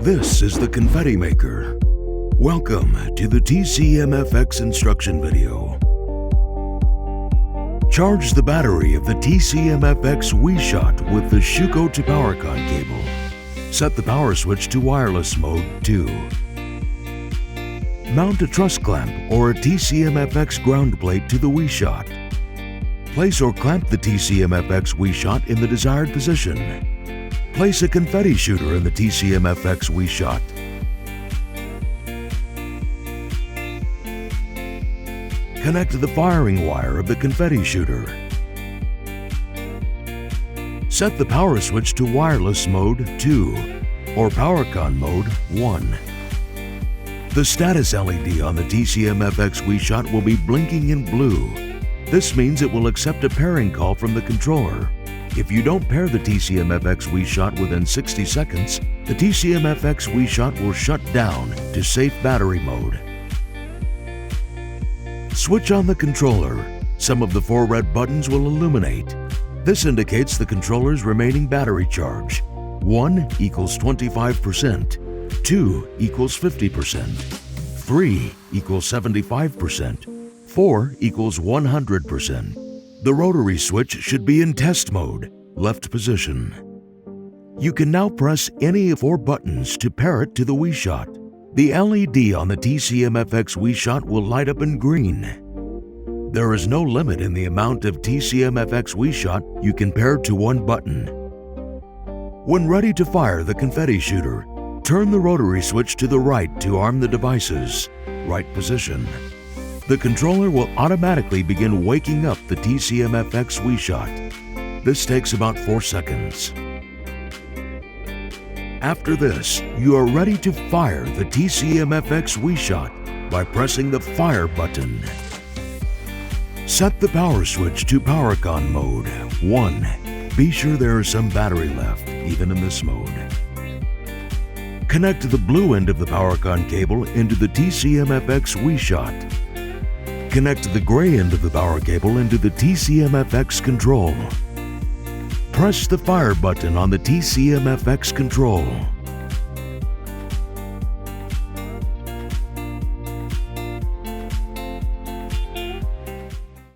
This is the confetti maker. Welcome to the TCM FX instruction video. Charge the battery of the TCM FX WI-Shot with the Shuko to PowerCon cable. Set the power switch to wireless mode 2. Mount a truss clamp or a TCM FX Groundplate to the WI-Shot. Place or clamp the TCM FX WI-Shot in the desired position. Place a confetti shooter in the TCM FX WI-Shot. Connect the firing wire of the confetti shooter. Set the power switch to wireless mode 2 or PowerCon mode 1. The status LED on the TCM FX WI-Shot will be blinking in blue. This means it will accept a pairing call from the controller. If you don't pair the TCM FX WI-Shot within 60 seconds, the TCM FX WI-Shot will shut down to safe battery mode. Switch on the controller. Some of the 4 red buttons will illuminate. This indicates the controller's remaining battery charge. 1 equals 25%, 2 equals 50%, 3 equals 75%, 4 equals 100%. The rotary switch should be in test mode, left position. You can now press any of 4 buttons to pair it to the WI-Shot. The LED on the TCM FX WI-Shot will light up in green. There is no limit in the amount of TCM FX WI-Shot you can pair to one button. When ready to fire the confetti shooter, turn the rotary switch to the right to arm the devices, right position. The controller will automatically begin waking up the TCM FX WI-Shot. This takes about 4 seconds. After this, you are ready to fire the TCM FX WI-Shot by pressing the Fire button. Set the power switch to PowerCon mode 1. Be sure there is some battery left, even in this mode. Connect the blue end of the PowerCon cable into the TCM FX WI-Shot. Connect the gray end of the power cable into the TCM FX control. Press the Fire button on the TCM FX control.